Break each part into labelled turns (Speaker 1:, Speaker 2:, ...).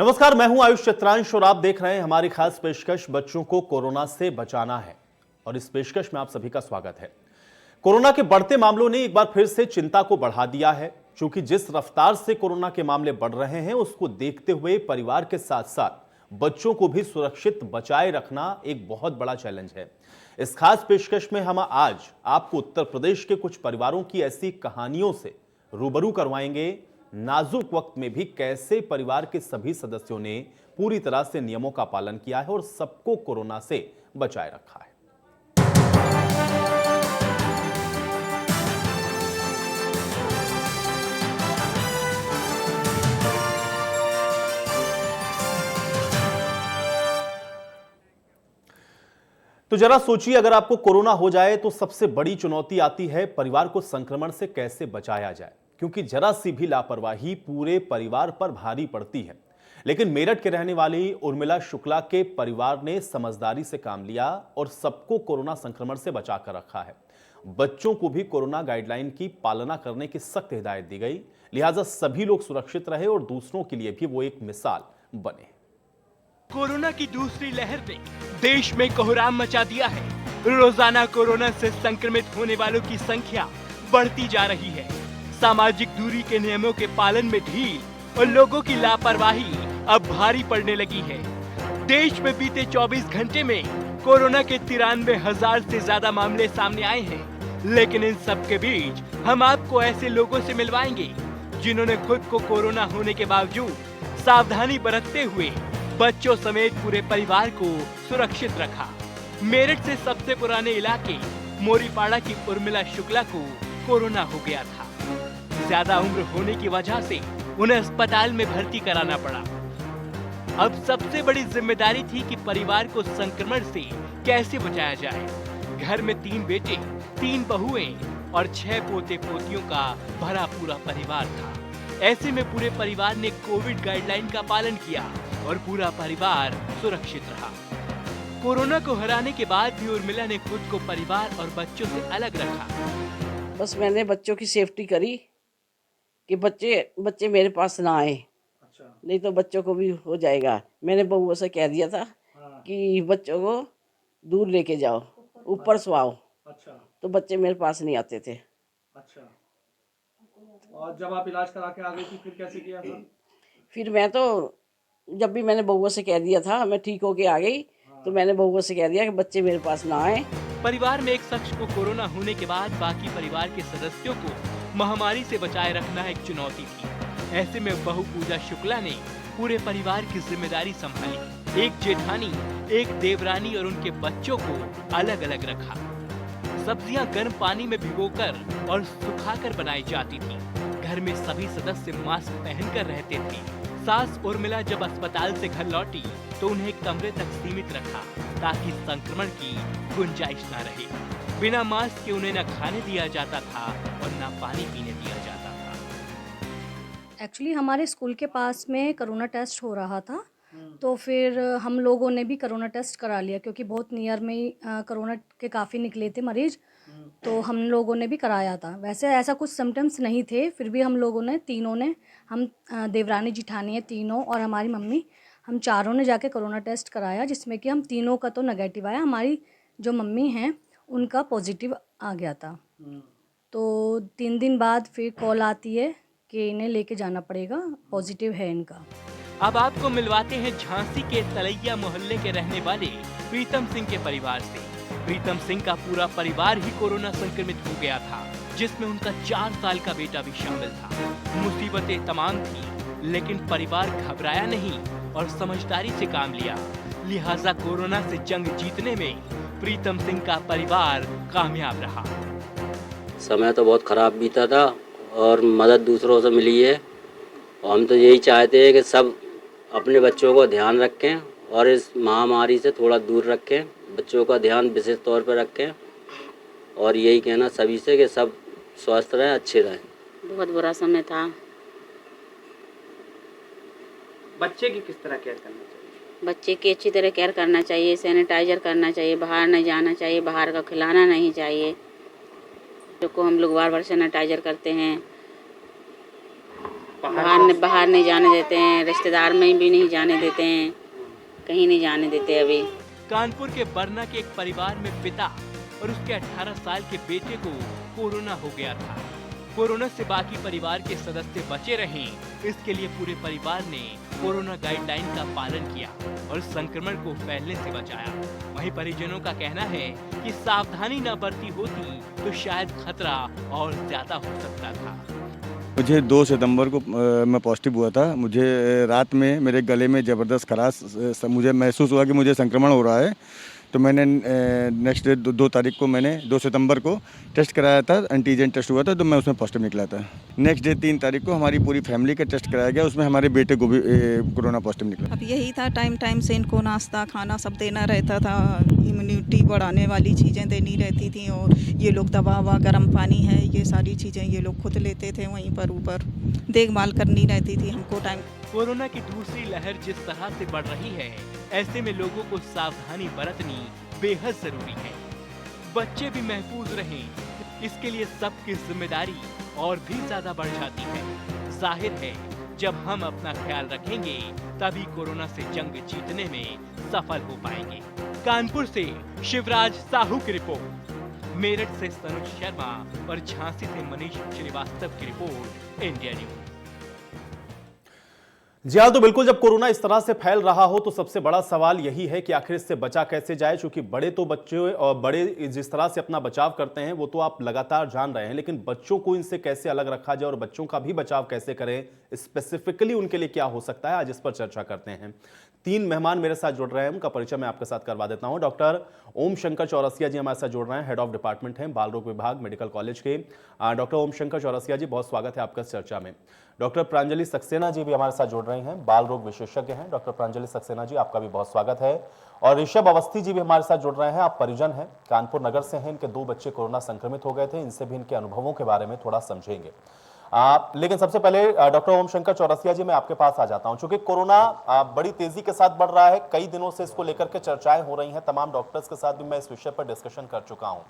Speaker 1: नमस्कार, मैं हूं आयुष चित्रांश और आप देख रहे हैं हमारी खास पेशकश बच्चों को कोरोना से बचाना है। और इस पेशकश में आप सभी का स्वागत है। कोरोना के बढ़ते मामलों ने एक बार फिर से चिंता को बढ़ा दिया है, क्योंकि जिस रफ्तार से कोरोना के मामले बढ़ रहे हैं उसको देखते हुए परिवार के साथ साथ बच्चों को भी सुरक्षित बचाए रखना एक बहुत बड़ा चैलेंज है। इस खास पेशकश में हम आज आपको उत्तर प्रदेश के कुछ परिवारों की ऐसी कहानियों से रूबरू करवाएंगे, नाजुक वक्त में भी कैसे परिवार के सभी सदस्यों ने पूरी तरह से नियमों का पालन किया है और सबको कोरोना से बचाए रखा है। तो जरा सोचिए, अगर आपको कोरोना हो जाए तो सबसे बड़ी चुनौती आती है परिवार को संक्रमण से कैसे बचाया जाए, क्योंकि जरा सी भी लापरवाही पूरे परिवार पर भारी पड़ती है। लेकिन मेरठ के रहने वाली उर्मिला शुक्ला के परिवार ने समझदारी से काम लिया और सबको कोरोना संक्रमण से बचाकर रखा है। बच्चों को भी कोरोना गाइडलाइन की पालना करने की सख्त हिदायत दी गई, लिहाजा सभी लोग सुरक्षित रहे और दूसरों के लिए भी वो एक मिसाल बने।
Speaker 2: कोरोना की दूसरी लहर ने देश में कोहराम मचा दिया है। रोजाना कोरोना से संक्रमित होने वालों की संख्या बढ़ती जा रही है। सामाजिक दूरी के नियमों के पालन में ढील और लोगों की लापरवाही अब भारी पड़ने लगी है। देश में बीते 24 घंटे में कोरोना के 93,000 से ज्यादा मामले सामने आए हैं। लेकिन इन सब के बीच हम आपको ऐसे लोगों से मिलवाएंगे जिन्होंने खुद को कोरोना होने के बावजूद सावधानी बरतते हुए बच्चों समेत पूरे परिवार को सुरक्षित रखा। मेरठ से सबसे पुराने इलाके मोरीपाड़ा की उर्मिला शुक्ला को कोरोना हो गया था। ज्यादा उम्र होने की वजह से उन्हें अस्पताल में भर्ती कराना पड़ा। अब सबसे बड़ी जिम्मेदारी थी कि परिवार को संक्रमण से कैसे बचाया जाए। घर में 3 बेटे, 3 बहुएं और 6 पोते पोतियों का भरा पूरा परिवार था। ऐसे में पूरे परिवार ने कोविड गाइडलाइन का पालन किया और पूरा परिवार सुरक्षित रहा। कोरोना को हराने के बाद भी उर्मिला ने खुद को परिवार और बच्चों से अलग रखा।
Speaker 3: बस मैंने बच्चों की सेफ्टी करी कि बच्चे मेरे पास ना आए। अच्छा। नहीं तो बच्चों को भी हो जाएगा। मैंने बहू से कह दिया था कि बच्चों को दूर लेके जाओ, ऊपर सुआओ। अच्छा। तो बच्चे मेरे पास नहीं आते थे।
Speaker 4: अच्छा। और जब आप इलाज करा के आ गई थी फिर कैसे किया था?
Speaker 3: फिर मैं तो जब भी मैंने बहू से कह दिया था, मैं ठीक होके आ गई, तो मैंने बहू से कह दिया कि बच्चे मेरे पास ना आए।
Speaker 2: परिवार में एक शख्स को कोरोना होने के बाद बाकी परिवार के सदस्यों को महामारी से बचाए रखना एक चुनौती थी। ऐसे में बहू पूजा शुक्ला ने पूरे परिवार की जिम्मेदारी संभाली। एक जेठानी, एक देवरानी और उनके बच्चों को अलग अलग रखा। सब्जियां गर्म पानी में भिगोकर और सुखाकर बनाई जाती थी। घर में सभी सदस्य मास्क पहनकर रहते थे। सास उर्मिला जब अस्पताल से घर लौटी तो उन्हें एक कमरे तक सीमित रखा ताकि संक्रमण की गुंजाइश न रहे। बिना मास्क के उन्हें न खाने दिया जाता था और न पानी पीने दिया जाता था।
Speaker 5: एक्चुअली हमारे स्कूल के पास में कोरोना टेस्ट हो रहा था, तो फिर हम लोगों ने भी कोरोना टेस्ट करा लिया, क्योंकि बहुत नियर में ही कोरोना के काफ़ी निकले थे मरीज, तो हम लोगों ने भी कराया था। वैसे ऐसा कुछ सिम्टम्स नहीं थे, फिर भी हम लोगों ने तीनों ने, हम देवरानी जिठानी है तीनों और हमारी मम्मी, हम चारों ने जाके कोरोना टेस्ट कराया, जिसमें कि हम तीनों का तो नेगेटिव आया। हमारी जो मम्मी हैं उनका पॉजिटिव आ गया था। तो 3 दिन बाद फिर कॉल आती है कि इन्हें लेके जाना पड़ेगा, पॉजिटिव है इनका।
Speaker 2: अब आपको मिलवाते हैं झांसी के तलैया मोहल्ले के रहने वाले प्रीतम सिंह के परिवार से। प्रीतम सिंह का पूरा परिवार ही कोरोना संक्रमित हो गया था, जिसमें उनका 4 साल का बेटा भी शामिल था। मुसीबतें तमाम थी, लेकिन परिवार घबराया नहीं और समझदारी से काम लिया। लिहाजा कोरोना से जंग जीतने में प्रीतम सिंह का परिवार कामयाब रहा।
Speaker 6: समय तो बहुत खराब बीता था और मदद दूसरों से मिली है, और हम तो यही चाहते हैं कि सब अपने बच्चों को ध्यान रखें और इस महामारी से थोड़ा दूर रखें, बच्चों का ध्यान विशेष तौर पर रखें। और यही कहना सभी से कि सब स्वस्थ रहें, अच्छे रहें।
Speaker 7: बहुत बुरा समय था।
Speaker 4: बच्चे की किस तरह केयर करना चाहिए?
Speaker 7: बच्चे की अच्छी तरह केयर करना चाहिए, सैनिटाइजर करना चाहिए, बाहर नहीं जाना चाहिए, बाहर का खिलाना नहीं चाहिए। बच्चों को हम लोग बार बार सैनिटाइजर करते हैं। बाहर नहीं जाने देते हैं, रिश्तेदार में भी नहीं जाने देते हैं, कहीं नहीं जाने देते अभी।
Speaker 2: कानपुर के बरना के एक परिवार में पिता और उसके 18 साल के बेटे को कोरोना हो गया था। कोरोना से बाकी परिवार के सदस्य बचे रहें, इसके लिए पूरे परिवार ने कोरोना गाइडलाइन का पालन किया और संक्रमण को फैलने से बचाया। वहीं परिजनों का कहना है कि सावधानी न बरती होती तो शायद खतरा और ज्यादा हो सकता था।
Speaker 8: मुझे 2 सितंबर को मैं पॉजिटिव हुआ था। मुझे रात में मेरे गले में ज़बरदस्त खराश मुझे महसूस हुआ कि मुझे संक्रमण हो रहा है। तो मैंने नेक्स्ट डे 2 तारीख को मैंने 2 सितंबर को टेस्ट कराया था, एंटीजन टेस्ट हुआ था, तो मैं उसमें पॉजिटिव निकला था। नेक्स्ट डे 3 तारीख को हमारी पूरी फैमिली का टेस्ट कराया गया, उसमें हमारे बेटे को भी कोरोना पॉजिटिव निकला।
Speaker 9: अब यही था, टाइम से इनको नाश्ता खाना सब देना रहता था, इम्यूनिटी बढ़ाने वाली चीज़ें देनी रहती थी, और ये लोग दवा ववा गर्म पानी है ये सारी चीज़ें ये लोग खुद लेते थे, वहीं पर ऊपर देखभाल करनी रहती थी हमको टाइम।
Speaker 2: कोरोना की दूसरी लहर जिस तरह से बढ़ रही है, ऐसे में लोगों को सावधानी बरतनी बेहद जरूरी है। बच्चे भी महफूज रहें, इसके लिए सबकी जिम्मेदारी और भी ज्यादा बढ़ जाती है। जाहिर है जब हम अपना ख्याल रखेंगे तभी कोरोना से जंग जीतने में सफल हो पाएंगे। कानपुर से शिवराज साहू की रिपोर्ट, मेरठ से सनुज शर्मा और झांसी से मनीष श्रीवास्तव की रिपोर्ट, इंडिया न्यूज।
Speaker 1: जी हाँ, तो बिल्कुल जब कोरोना इस तरह से फैल रहा हो तो सबसे बड़ा सवाल यही है कि आखिर इससे बचा कैसे जाए। क्योंकि बड़े तो बच्चे और बड़े जिस तरह से अपना बचाव करते हैं वो तो आप लगातार जान रहे हैं, लेकिन बच्चों को इनसे कैसे अलग रखा जाए और बच्चों का भी बचाव कैसे करें, स्पेसिफिकली उनके लिए क्या हो सकता है, आज इस पर चर्चा करते हैं। 3 मेहमान मेरे साथ जुड़ रहे हैं, उनका परिचय मैं आपके साथ करवा देता हूं। डॉक्टर ओम शंकर चौरसिया जी हमारे साथ जुड़ रहे हैं, हेड ऑफ डिपार्टमेंट हैं बाल रोग विभाग मेडिकल कॉलेज के। डॉक्टर ओम शंकर चौरसिया जी, बहुत स्वागत है आपका इस चर्चा में। डॉक्टर प्रांजलि सक्सेना जी भी हमारे साथ जुड़ रही हैं, बाल रोग विशेषज्ञ हैं। डॉक्टर प्रांजलि सक्सेना जी, आपका भी बहुत स्वागत है। और ऋषभ अवस्थी जी भी हमारे साथ जुड़ रहे हैं, आप परिजन हैं, कानपुर नगर से हैं, इनके 2 बच्चे कोरोना संक्रमित हो गए थे, इनसे भी इनके अनुभवों के बारे में थोड़ा समझेंगे। लेकिन सबसे पहले डॉक्टर ओम शंकर चौरसिया जी, मैं आपके पास आ जाता हूं। चूंकि कोरोना बड़ी तेजी के साथ बढ़ रहा है, कई दिनों से इसको लेकर के चर्चाएं हो रही हैं, तमाम डॉक्टर्स के साथ भी मैं इस विषय पर डिस्कशन कर चुका हूं।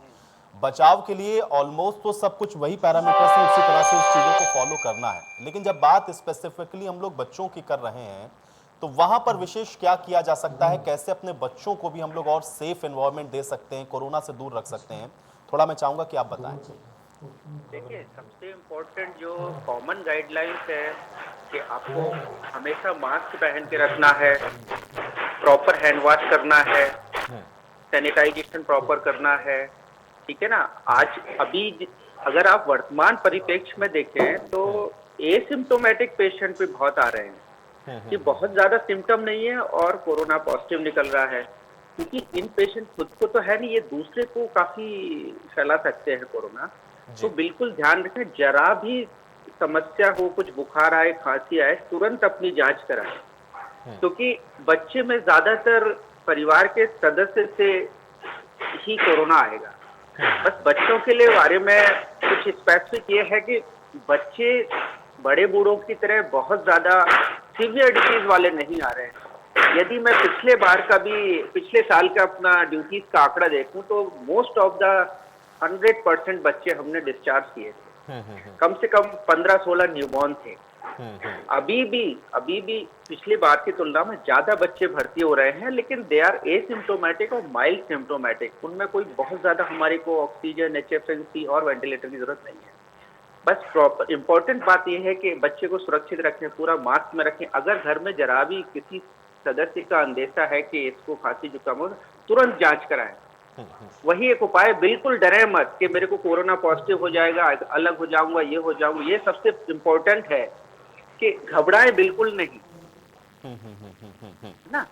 Speaker 1: बचाव के लिए ऑलमोस्ट तो सब कुछ वही पैरामीटर्स हैं, उसी तरह से उस चीजों को फॉलो करना है, लेकिन जब बात स्पेसिफिकली हम लोग बच्चों की कर रहे हैं तो वहां पर विशेष क्या किया जा सकता है, कैसे अपने बच्चों को भी हम लोग और सेफ एनवायरनमेंट दे सकते हैं, कोरोना से दूर रख सकते हैं, थोड़ा मैं चाहूंगा कि आप बताएं।
Speaker 10: देखिए, सबसे इम्पोर्टेंट जो कॉमन गाइडलाइंस है कि आपको हमेशा मास्क पहन के रखना है, प्रॉपर हैंड वॉश करना है, सैनिटाइजेशन प्रॉपर करना है, ठीक है ना। आज अभी अगर आप वर्तमान परिप्रेक्ष्य में देखें तो एसिम्प्टोमेटिक पेशेंट भी बहुत आ रहे हैं कि बहुत ज्यादा सिम्टम नहीं है और कोरोना पॉजिटिव निकल रहा है, क्योंकि इन पेशेंट खुद को तो है नहीं, ये दूसरे को काफी फैला सकते हैं कोरोना। तो बिल्कुल ध्यान रखें, जरा भी समस्या हो, कुछ बुखार आए, खांसी आए, तुरंत अपनी जांच कराएं, क्योंकि बच्चे में ज्यादातर परिवार के सदस्य से ही कोरोना आएगा। बस बच्चों के लिए बारे में कुछ स्पेसिफिक ये है कि बच्चे बड़े बूढ़ों की तरह बहुत ज्यादा सीवियर डिसीज वाले नहीं आ रहे हैं। यदि मैं पिछले साल का अपना ड्यूटीज का आंकड़ा देखूं तो मोस्ट ऑफ द 100% बच्चे हमने डिस्चार्ज किए थे, कम से कम 15-16 न्यूबॉर्न थे। अभी भी पिछली बार की तुलना में ज्यादा बच्चे भर्ती हो रहे हैं, लेकिन दे आर एसिम्प्टोमेटिक और माइल्ड सिम्प्टोमेटिक, उनमें कोई बहुत ज्यादा हमारे को ऑक्सीजन, HFNC और वेंटिलेटर की जरूरत नहीं है। बस प्रॉपर इम्पोर्टेंट बात यह है कि बच्चे को सुरक्षित रखें, पूरा मास्क में रखें। अगर घर में जरा भी किसी सदस्य का अंदेशा है कि इसको खांसी जुकाम हो, तुरंत जांच कराएं। वही एक उपाय, बिल्कुल डरे मत कि मेरे को कोरोना पॉजिटिव हो जाएगा, अलग हो जाऊंगा, ये हो जाऊंगा। ये सबसे इम्पोर्टेंट है कि घबराएं बिल्कुल नहीं, ना।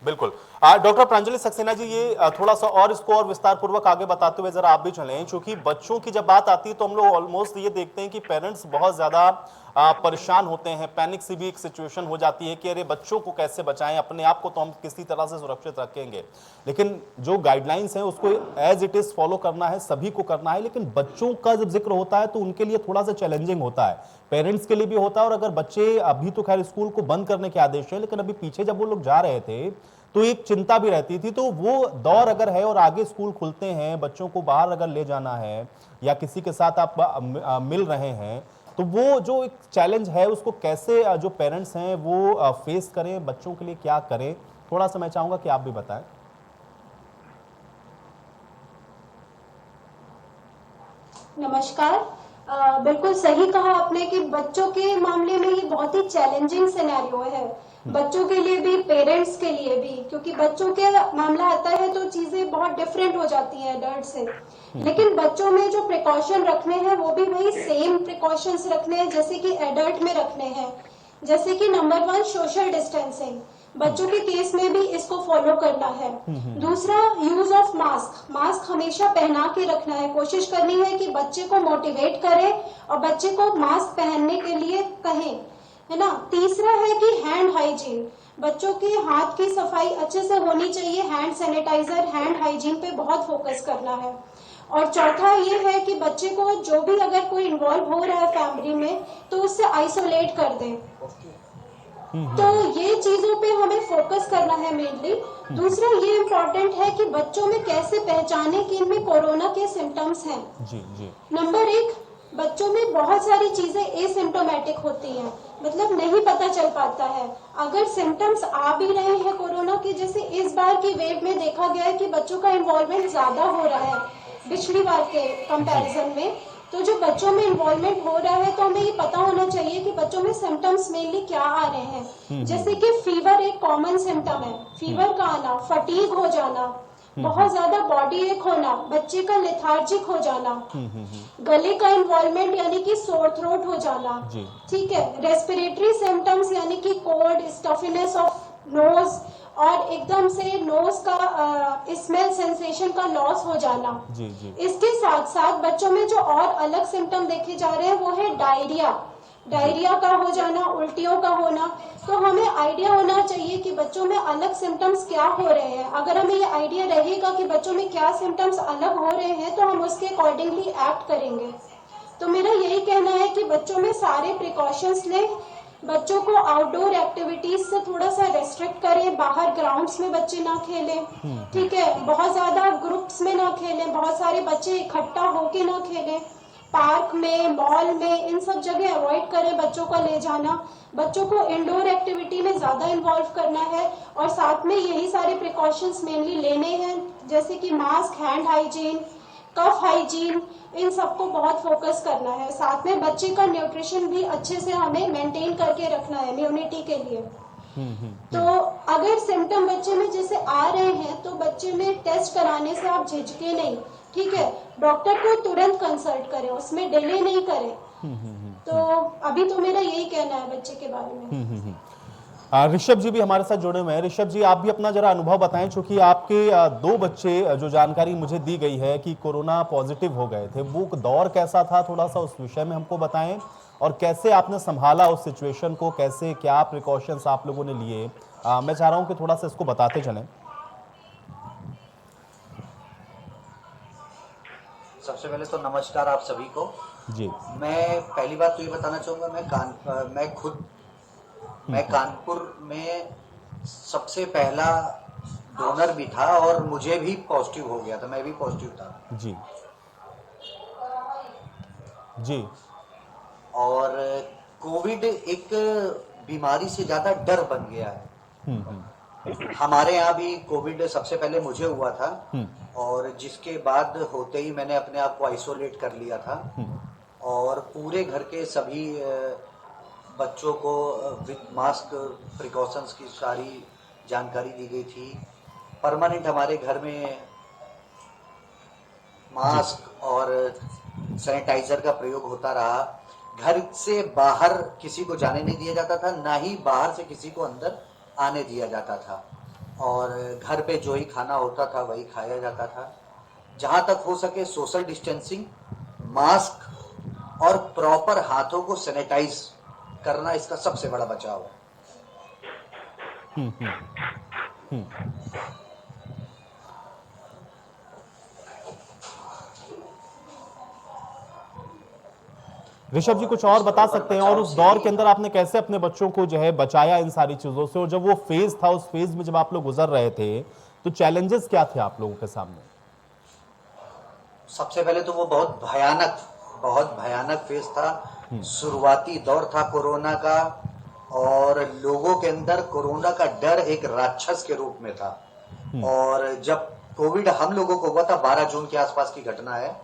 Speaker 1: बिल्कुल। डॉक्टर प्रांजलि सक्सेना जी, ये थोड़ा सा और इसको और विस्तार पूर्वक आगे बताते हुए जरा आप भी चलें, क्योंकि बच्चों की जब बात आती है तो हम लोग ऑलमोस्ट ये देखते हैं कि पेरेंट्स बहुत ज्यादा परेशान होते हैं, पैनिक सी भी एक सिचुएशन हो जाती है कि अरे बच्चों को कैसे बचाएं, अपने आप को तो हम किसी तरह से सुरक्षित रखेंगे, लेकिन जो गाइडलाइंस हैं उसको एज इट इज फॉलो करना है, सभी को करना है। लेकिन बच्चों का जब जिक्र होता है तो उनके लिए थोड़ा सा चैलेंजिंग होता है, पेरेंट्स के लिए भी होता है। और अगर बच्चे, अभी तो खैर स्कूल को बंद करने के आदेश है, लेकिन अभी पीछे जब वो लोग जा रहे थे तो एक चिंता भी रहती थी। तो वो दौर अगर है और आगे स्कूल खुलते हैं, बच्चों को बाहर अगर ले जाना है या किसी के साथ आप मिल रहे हैं, तो वो जो एक चैलेंज है उसको कैसे जो पेरेंट्स हैं वो फेस करें, बच्चों के लिए क्या करें, थोड़ा सा मैं चाहूंगा कि आप भी बताएं।
Speaker 11: नमस्कार। बिल्कुल सही कहा आपने कि बच्चों के मामले में ये बहुत ही चैलेंजिंग सिनेरियो है, बच्चों के लिए भी, पेरेंट्स के लिए भी, क्योंकि बच्चों के मामला आता है तो चीजें बहुत डिफरेंट हो जाती हैं एडल्ट से। लेकिन बच्चों में जो प्रिकॉशन रखने हैं वो भी वही सेम प्रिकॉशंस रखने हैं जैसे कि एडल्ट में रखने हैं। जैसे कि नंबर 1 सोशल डिस्टेंसिंग, बच्चों के केस में भी इसको फॉलो करना है। दूसरा, यूज ऑफ मास्क, मास्क हमेशा पहना के रखना है, कोशिश करनी है कि बच्चे को मोटिवेट करें और बच्चे को मास्क पहनने के लिए कहें, है ना। तीसरा है कि हैंड हाइजीन, बच्चों के हाथ की सफाई अच्छे से होनी चाहिए, हैंड सैनिटाइजर, हैंड हाइजीन पे बहुत फोकस करना है। और चौथा ये है कि बच्चे को जो भी अगर कोई इन्वॉल्व हो रहा है फैमिली में तो उससे आइसोलेट कर दें। तो ये चीजों पे हमें फोकस करना है मेनली। दूसरा ये इम्पोर्टेंट है कि बच्चों में कैसे पहचाने कि इनमें कोरोना के सिम्टम्स हैं। नंबर 1, बच्चों में बहुत सारी चीजें एसिम्टोमेटिक होती हैं, मतलब नहीं पता चल पाता है। अगर सिम्टम्स आ भी रहे हैं कोरोना के, जैसे इस बार की वेव में देखा गया है कि बच्चों का इन्वॉल्वमेंट ज्यादा हो रहा है पिछली बार के कंपैरिजन में, तो जो बच्चों में इन्वॉल्वमेंट हो रहा है तो हमें ये पता होना चाहिए कि बच्चों में सिम्टम्स मेनली क्या आ रहे हैं। जैसे कि फीवर एक कॉमन सिम्टम है, फीवर का आना, फटीग हो जाना, बहुत ज्यादा बॉडी एक होना, बच्चे का लेथार्जिक हो जाना, गले का इन्वॉल्वमेंट यानी कि सोर थ्रोट हो जाना, ठीक है, रेस्पिरेटरी सिम्टम्स यानी कि कोल्ड, स्टफीनेस ऑफ नोज और एकदम से नोज का स्मेल सेंसेशन का लॉस हो जाना। इसके साथ साथ बच्चों में जो और अलग सिम्टम देखे जा रहे हैं वो है डायरिया का हो जाना, उल्टियों का होना। तो हमें आइडिया होना चाहिए कि बच्चों में अलग सिम्टम्स क्या हो रहे हैं। अगर हमें ये आइडिया रहेगा कि बच्चों में क्या सिम्टम्स अलग हो रहे हैं तो हम उसके अकॉर्डिंगली एक्ट करेंगे। तो मेरा यही कहना है कि बच्चों में सारे प्रिकॉशंस लें, बच्चों को आउटडोर एक्टिविटीज से थोड़ा सा रेस्ट्रिक्ट करें, बाहर ग्राउंड्स में बच्चे ना खेलें, ठीक है, बहुत ज्यादा ग्रुप्स में ना खेलें, बहुत सारे बच्चे इकट्ठा होके ना खेलें, पार्क में, मॉल में, इन सब जगह अवॉइड करें बच्चों को ले जाना। बच्चों को इंडोर एक्टिविटी में ज्यादा इन्वॉल्व करना है और साथ में यही सारे प्रिकॉशंस मेनली लेने हैं, जैसे कि मास्क, हैंड हाइजीन, कफ हाइजीन, इन सबको बहुत फोकस करना है। साथ में बच्चे का न्यूट्रिशन भी अच्छे से हमें मेंटेन करके रखना है इम्यूनिटी के लिए। तो अगर सिम्टम बच्चे में जैसे आ रहे हैं तो बच्चे में टेस्ट कराने से आप झिझके नहीं, ठीक है, डॉक्टर को तुरंत कंसल्ट करें, उसमें डिले नहीं करें। तो अभी तो मेरा यही कहना है बच्चे के बारे में।
Speaker 1: ऋषभ जी भी हमारे साथ जुड़े हुए हैं। ऋषभ जी, आप भी अपना जरा अनुभव बताएं, क्योंकि आपके 2 बच्चे, जो जानकारी मुझे दी गई है कि कोरोना पॉजिटिव हो गए थे, वो दौर कैसा था, थोड़ा सा उस विषय में हमको बताएं और कैसे आपने संभाला उस सिचुएशन को, कैसे क्या प्रिकॉशंस आप लोगों ने लिए। मैं चाह रहा हूं कि थोड़ा सा इसको बताते चलें।
Speaker 12: सबसे पहले तो नमस्कार आप सभी को
Speaker 1: जी।
Speaker 12: मैं पहली बात तो ये बताना चाहूँगा, मैं कानपुर में सबसे पहला डोनर भी था और मुझे भी पॉजिटिव हो गया था, मैं भी पॉजिटिव था
Speaker 1: जी जी।
Speaker 12: और कोविड एक बीमारी से ज़्यादा डर बन गया है। हमारे यहाँ भी कोविड सबसे पहले मुझे हुआ था और जिसके बाद होते ही मैंने अपने आप को आइसोलेट कर लिया था और पूरे घर के सभी बच्चों को विद मास्क प्रिकॉशंस की सारी जानकारी दी गई थी। परमानेंट हमारे घर में मास्क और सैनिटाइजर का प्रयोग होता रहा। घर से बाहर किसी को जाने नहीं दिया जाता था, ना ही बाहर से किसी को अंदर आने दिया जाता था और घर पे जो ही खाना होता था वही खाया जाता था। जहाँ तक हो सके सोशल डिस्टेंसिंग, मास्क और प्रॉपर हाथों को सैनिटाइज करना इसका सबसे बड़ा बचाव है।
Speaker 1: ऋषभ जी, कुछ और बता सकते हैं और उस दौर के अंदर आपने कैसे अपने बच्चों को जो है बचाया इन सारी चीजों से, और जब वो फेज था, उस फेज में जब आप लोग गुजर रहे थे तो चैलेंजेस क्या थे आप लोगों के सामने?
Speaker 12: सबसे पहले तो वो बहुत भयानक फेज था। शुरुआती दौर था कोरोना का, और लोगों के अंदर कोरोना का डर एक राक्षस के रूप में था। और जब कोविड हम लोगों को हुआ था, 12 जून के आसपास की घटना है,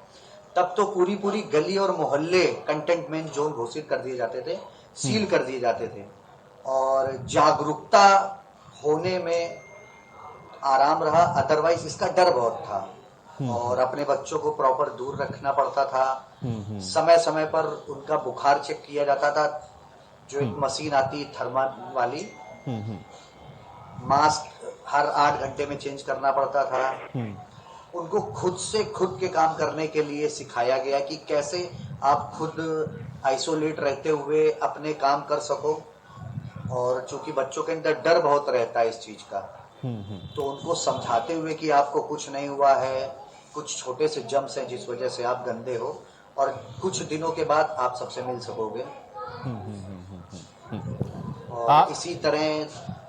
Speaker 12: तब तो पूरी पूरी गली और मोहल्ले कंटेनमेंट जोन घोषित कर दिए जाते थे, सील कर दिए जाते थे, और जागरूकता होने में आराम रहा, अदरवाइज इसका डर बहुत था। और अपने बच्चों को प्रॉपर दूर रखना पड़ता था, समय समय पर उनका बुखार चेक किया जाता था, जो एक मशीन आती थर्मल वाली, मास्क हर 8 घंटे में चेंज करना पड़ता था। उनको खुद के काम करने के लिए सिखाया गया कि कैसे आप खुद आइसोलेट रहते हुए अपने काम कर सको। और चूंकि बच्चों के अंदर डर बहुत रहता है इस चीज का, तो उनको समझाते हुए कि आपको कुछ नहीं हुआ है, कुछ छोटे से जम्स हैं जिस वजह से आप गंदे हो, और कुछ दिनों के बाद आप सबसे मिल सकोगे। और इसी तरह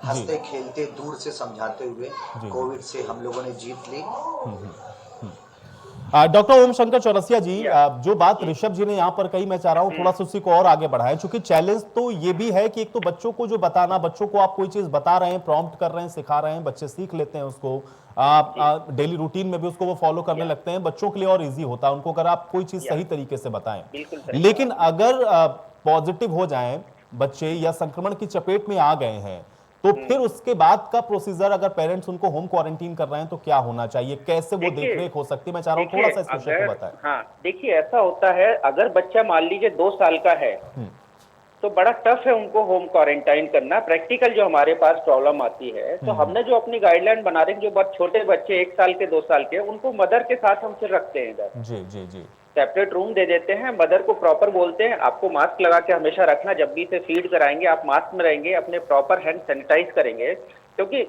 Speaker 12: हंसते खेलते दूर से समझाते हुए कोविड से हम लोगों ने जीत ली।
Speaker 1: डॉक्टर ओम शंकर चौरसिया जी, जो बात ऋषभ जी ने यहाँ पर कही, मैं चाह रहा हूँ थोड़ा सा उसी को और आगे बढ़ाएं, क्योंकि चैलेंज तो ये भी है कि एक तो बच्चों को जो बताना, बच्चों को आप कोई चीज बता रहे हैं, प्रॉम्प्ट कर रहे हैं, सिखा रहे हैं, बच्चे सीख लेते हैं उसको, डेली रूटीन में भी उसको वो फॉलो करने लगते हैं, बच्चों के लिए और इजी होता है उनको अगर आप कोई चीज सही तरीके से बताएं। लेकिन अगर पॉजिटिव हो जाए बच्चे या संक्रमण की चपेट में आ गए हैं, तो फिर उसके बाद का प्रोसीजर, अगर पेरेंट्स उनको होम क्वारंटीन कर रहे हैं तो क्या होना चाहिए, कैसे वो देखरेख हो सकती है? मैं चाह रहा हूँ थोड़ा सा इस विषय को बताएं।
Speaker 10: हाँ, देखिए ऐसा होता है, अगर बच्चा मान लीजिए 2 साल का है तो बड़ा टफ है उनको होम क्वारंटाइन करना। प्रैक्टिकल जो हमारे पास प्रॉब्लम आती है, तो हमने जो अपनी गाइडलाइन बना रहे हैं, जो बहुत छोटे बच्चे 1 साल के 2 साल के, उनको मदर के साथ हम फिर रखते हैं इधर,
Speaker 1: जी
Speaker 10: सेपरेट रूम दे देते हैं। मदर को प्रॉपर बोलते हैं आपको मास्क लगा के हमेशा रखना, जब भी इसे फीड कराएंगे आप मास्क में रहेंगे, अपने प्रॉपर हैंड सैनिटाइज करेंगे। क्योंकि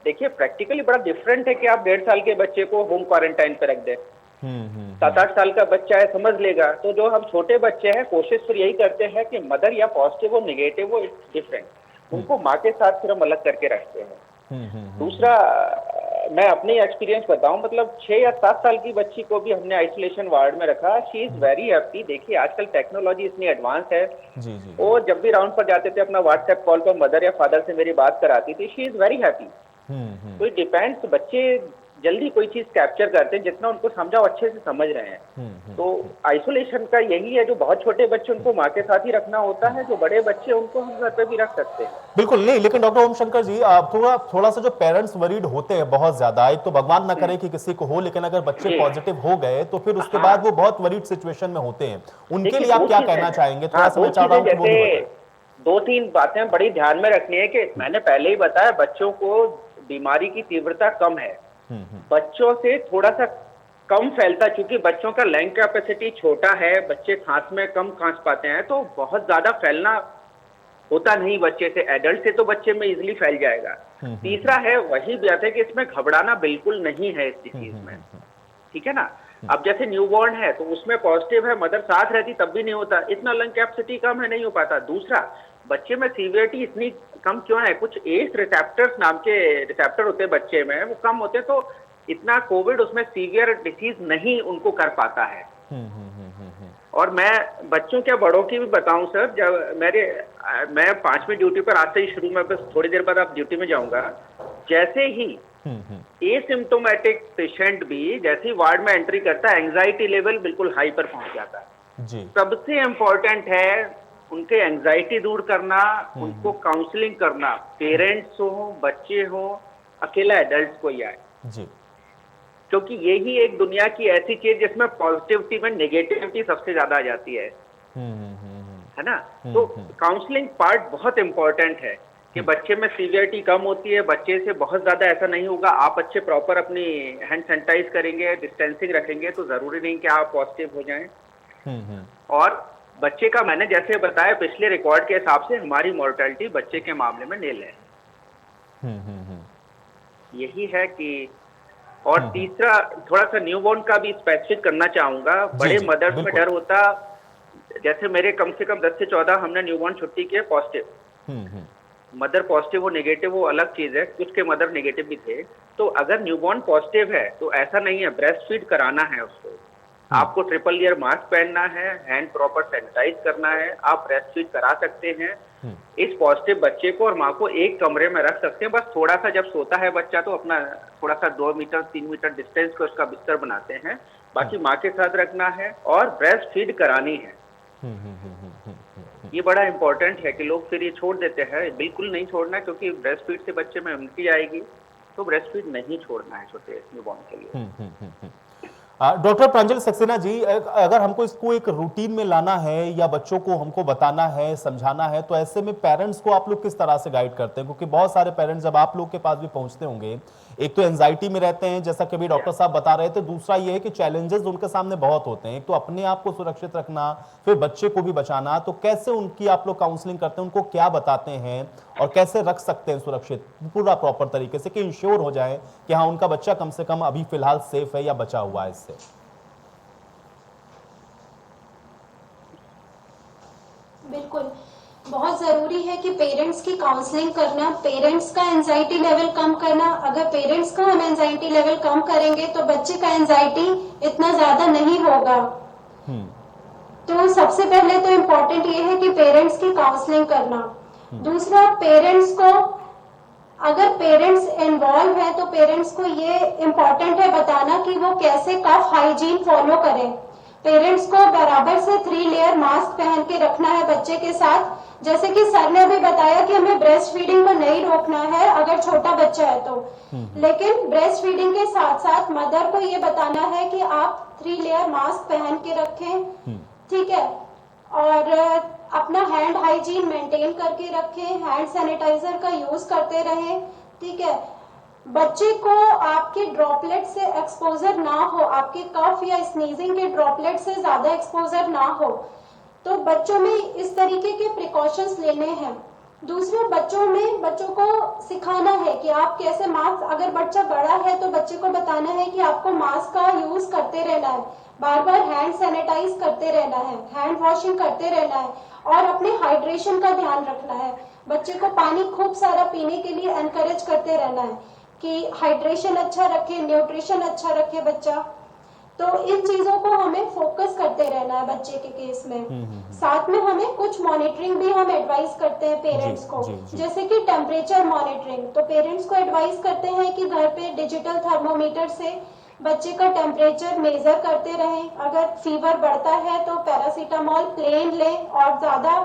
Speaker 10: देखिए प्रैक्टिकली बड़ा डिफरेंट है कि आप 1.5 साल के बच्चे को होम क्वारंटाइन पे रख दें, 7-8 साल का बच्चा है समझ लेगा। तो जो हम छोटे बच्चे हैं, कोशिश फिर यही करते हैं कि मदर या पॉजिटिव हो निगेटिव हो, इट्स डिफरेंट, उनको माँ के साथ फिर हम अलग करके रखते हैं। दूसरा, मैं अपनी एक्सपीरियंस बताऊं, मतलब 6 या 7 साल की बच्ची को भी हमने आइसोलेशन वार्ड में रखा, शी इज वेरी हैप्पी। देखिए आजकल टेक्नोलॉजी इतनी एडवांस है, वो जब भी राउंड पर जाते थे अपना व्हाट्सएप कॉल पर मदर या फादर से मेरी बात कराती थी, शी इज वेरी हैप्पी। तो इट डिपेंड्स, बच्चे जल्दी कोई चीज कैप्चर करते हैं, जितना उनको समझाओ अच्छे से समझ रहे हैं। तो आइसोलेशन का यही है, जो बहुत छोटे बच्चे उनको माँ के साथ ही रखना होता है, जो बड़े बच्चे उनको हम घर पे भी रख सकते हैं।
Speaker 1: बिल्कुल नहीं, लेकिन डॉक्टर ओम शंकर जी, थोड़ा सा जो पेरेंट्स वरीड होते हैं बहुत ज्यादा, एक तो भगवान ना करे कि किसी को हो, लेकिन अगर बच्चे पॉजिटिव हो गए तो फिर उसके बाद वो बहुत वरीड सिचुएशन में होते हैं, उनके लिए आप क्या कहना चाहेंगे? थोड़ा सा मैं चाह रहा हूँ कि वो भी बताएं।
Speaker 10: 2-3 बातें बड़ी ध्यान में रखनी है कि मैंने पहले ही बताया, बच्चों को बीमारी की तीव्रता कम है, बच्चों से थोड़ा सा कम फैलता, क्योंकि बच्चों का लंग कैपेसिटी छोटा है, बच्चे खांस में कम खांस पाते हैं, तो बहुत ज्यादा फैलना होता नहीं बच्चे से। एडल्ट से तो बच्चे में इजीली फैल जाएगा। तीसरा है, वही बात है कि इसमें घबराना बिल्कुल नहीं है इस डिसीज में, ठीक है ना। अब जैसे न्यूबॉर्न है तो उसमें पॉजिटिव है, मदर साथ रहती तब भी नहीं होता, इतना लंग कैपेसिटी कम है, नहीं हो पाता। दूसरा, बच्चे में सीवियरिटी इतनी कम क्यों है? कुछ एस रिसेप्टर्स नाम के रिसेप्टर होते हैं बच्चे में, वो कम होते हैं, तो इतना कोविड उसमें सीवियर डिसीज नहीं उनको कर पाता है। और मैं बच्चों क्या बड़ों की भी बताऊं सर, जब मैं 5वीं ड्यूटी पर आज से ही शुरू में, बस थोड़ी देर बाद आप ड्यूटी में जाऊंगा, जैसे ही एसिम्प्टोमेटिक पेशेंट भी जैसे ही वार्ड में एंट्री करता है, एंजाइटी लेवल बिल्कुल हाई पर पहुंच जाता है। सबसे इम्पोर्टेंट है उनके एंजाइटी दूर करना, उनको काउंसलिंग करना, पेरेंट्स हो, बच्चे हो, अकेला एडल्ट कोई आए, क्योंकि यही एक दुनिया की ऐसी चीज जिसमें पॉजिटिविटी में नेगेटिविटी सबसे ज्यादा आ जाती है ना। तो काउंसलिंग पार्ट बहुत इंपॉर्टेंट है कि बच्चे में सीवियरिटी कम होती है, बच्चे से बहुत ज्यादा ऐसा नहीं होगा, आप अच्छे प्रॉपर अपनी हैंड सैनिटाइज करेंगे, डिस्टेंसिंग रखेंगे, तो जरूरी नहीं कि आप पॉजिटिव हो जाएं। और बच्चे का मैंने जैसे बताया, पिछले रिकॉर्ड के हिसाब से हमारी मोर्टेलिटी बच्चे के मामले में नील है। यही है कि, और तीसरा थोड़ा सा न्यूबॉर्न का भी स्पेसिफिक करना चाहूंगा। बड़े मदर्स में डर होता, जैसे मेरे कम से कम 10 से 14 हमने न्यूबॉर्न छुट्टी किए पॉजिटिव, मदर पॉजिटिव हो नेगेटिव हो अलग चीज है, कुछ के मदर नेगेटिव भी थे। तो अगर न्यूबॉर्न पॉजिटिव है तो ऐसा नहीं है, ब्रेस्ट फीड कराना है उसको, आपको ट्रिपल लेयर मास्क पहनना है, हैंड प्रॉपर सैनिटाइज करना है, आप ब्रेस्ट फीड करा सकते हैं। इस पॉजिटिव बच्चे को और माँ को एक कमरे में रख सकते हैं। बस थोड़ा सा जब सोता है बच्चा तो अपना थोड़ा सा 2 मीटर 3 मीटर डिस्टेंस पे उसका बिस्तर बनाते हैं, बाकी माँ के साथ रखना है और ब्रेस्ट फीड करानी है। ये बड़ा इंपॉर्टेंट है कि लोग फिर ये छोड़ देते हैं। बिल्कुल नहीं छोड़ना है, क्योंकि ब्रेस्ट फीड से बच्चे में इम्यूनिटी आएगी, तो ब्रेस्ट फीड नहीं छोड़ना है छोटे न्यूबॉर्न के लिए।
Speaker 1: डॉक्टर प्रांजल सक्सेना जी, अगर हमको इसको एक रूटीन में लाना है या बच्चों को हमको बताना है, समझाना है, तो ऐसे में पेरेंट्स को आप लोग किस तरह से गाइड करते हैं? क्योंकि बहुत सारे पेरेंट्स जब आप लोग के पास भी पहुंचते होंगे, एक तो एंजाइटी में रहते हैं जैसा कि अभी डॉक्टर साहब बता रहे थे, दूसरा ये है कि चैलेंजेस उनके सामने बहुत होते हैं। एक तो अपने आप को सुरक्षित रखना, फिर बच्चे को भी बचाना। तो कैसे उनकी आप लोग काउंसलिंग करते हैं, उनको क्या बताते हैं और कैसे रख सकते हैं सुरक्षित पूरा प्रॉपर तरीके से कि इंश्योर हो जाए कि हाँ उनका बच्चा कम से कम अभी फिलहाल सेफ है या बचा हुआ है इससे?
Speaker 11: बिल्कुल, बहुत ज़रूरी है कि पेरेंट्स की काउंसलिंग करना, पेरेंट्स का एंजाइटी लेवल कम करना। अगर पेरेंट्स का हम एंजाइटी लेवल कम करेंगे तो बच्चे का एंजाइटी इतना ज़्यादा नहीं होगा। तो सबसे पहले तो इम्पोर्टेंट ये है कि पेरेंट्स की काउंसलिंग करना। दूसरा, पेरेंट्स को, अगर पेरेंट्स इन्वॉल्व है तो पेरेंट्स को ये इम्पोर्टेंट है बताना कि वो कैसे कफ हाइजीन फॉलो करें। पेरेंट्स को बराबर से 3 लेयर मास्क पहन के रखना है बच्चे के साथ। जैसे कि सर ने भी बताया कि हमें ब्रेस्ट फीडिंग को नहीं रोकना है अगर छोटा बच्चा है तो, लेकिन ब्रेस्ट फीडिंग के साथ साथ मदर को ये बताना है कि आप 3 लेयर मास्क पहन के रखें, ठीक है, और अपना हैंड हाइजीन मेंटेन करके रखें, हैंड सैनिटाइजर का यूज करते रहें, ठीक है। बच्चे को आपके ड्रॉपलेट से एक्सपोजर ना हो, आपके कफ या स्नीजिंग के ड्रॉपलेट से ज्यादा एक्सपोजर ना हो, तो बच्चों में इस तरीके के प्रिकॉशंस लेने हैं। दूसरे, बच्चों को सिखाना है कि आप कैसे मास्क, अगर बच्चा बड़ा है तो बच्चे को बताना है कि आपको मास्क का यूज करते रहना है, बार बार हैंड सैनिटाइज करते रहना है, हैंड वॉशिंग करते रहना है और अपने हाइड्रेशन का ध्यान रखना है। बच्चे को पानी खूब सारा पीने के लिए एनकरेज करते रहना है कि हाइड्रेशन अच्छा रखे, न्यूट्रिशन अच्छा रखे बच्चा। तो इन चीजों को हमें फोकस करते रहना है बच्चे के केस में। साथ में हमें कुछ मॉनिटरिंग भी हम एडवाइस करते हैं पेरेंट्स को, जैसे कि टेम्परेचर मॉनिटरिंग। तो पेरेंट्स को एडवाइस करते हैं कि घर पे डिजिटल थर्मोमीटर से बच्चे का टेम्परेचर मेजर करते रहें। अगर फीवर बढ़ता है तो पैरासीटामोल प्लेन लें और ज्यादा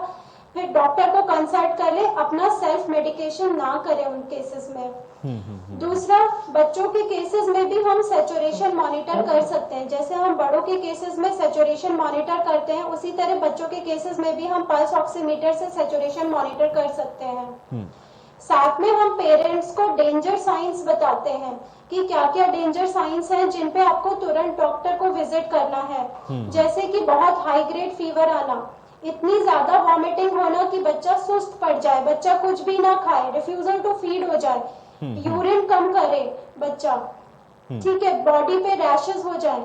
Speaker 11: फिर डॉक्टर को कंसल्ट कर ले, अपना सेल्फ मेडिकेशन ना करें उन केसेस में। दूसरा, बच्चों के केसेस में भी हम सैचुरेशन मॉनिटर कर सकते हैं। जैसे हम बड़ों के केसेस में सैचुरेशन मॉनिटर करते हैं, उसी तरह बच्चों के केसेस में भी हम पल्स ऑक्सीमीटर से सैचुरेशन मॉनिटर कर सकते हैं। साथ में हम पेरेंट्स को डेंजर साइंस बताते हैं कि क्या क्या डेंजर साइंस हैं जिन पे आपको तुरंत डॉक्टर को विजिट करना है। जैसे कि बहुत हाई ग्रेड फीवर आना, इतनी ज्यादा वॉमिटिंग होना कि बच्चा सुस्त पड़ जाए, बच्चा कुछ भी ना खाए, रिफ्यूजल टू फीड हो जाए, यूरिन कम करे बच्चा, ठीक है, बॉडी पे रैशेस हो जाए,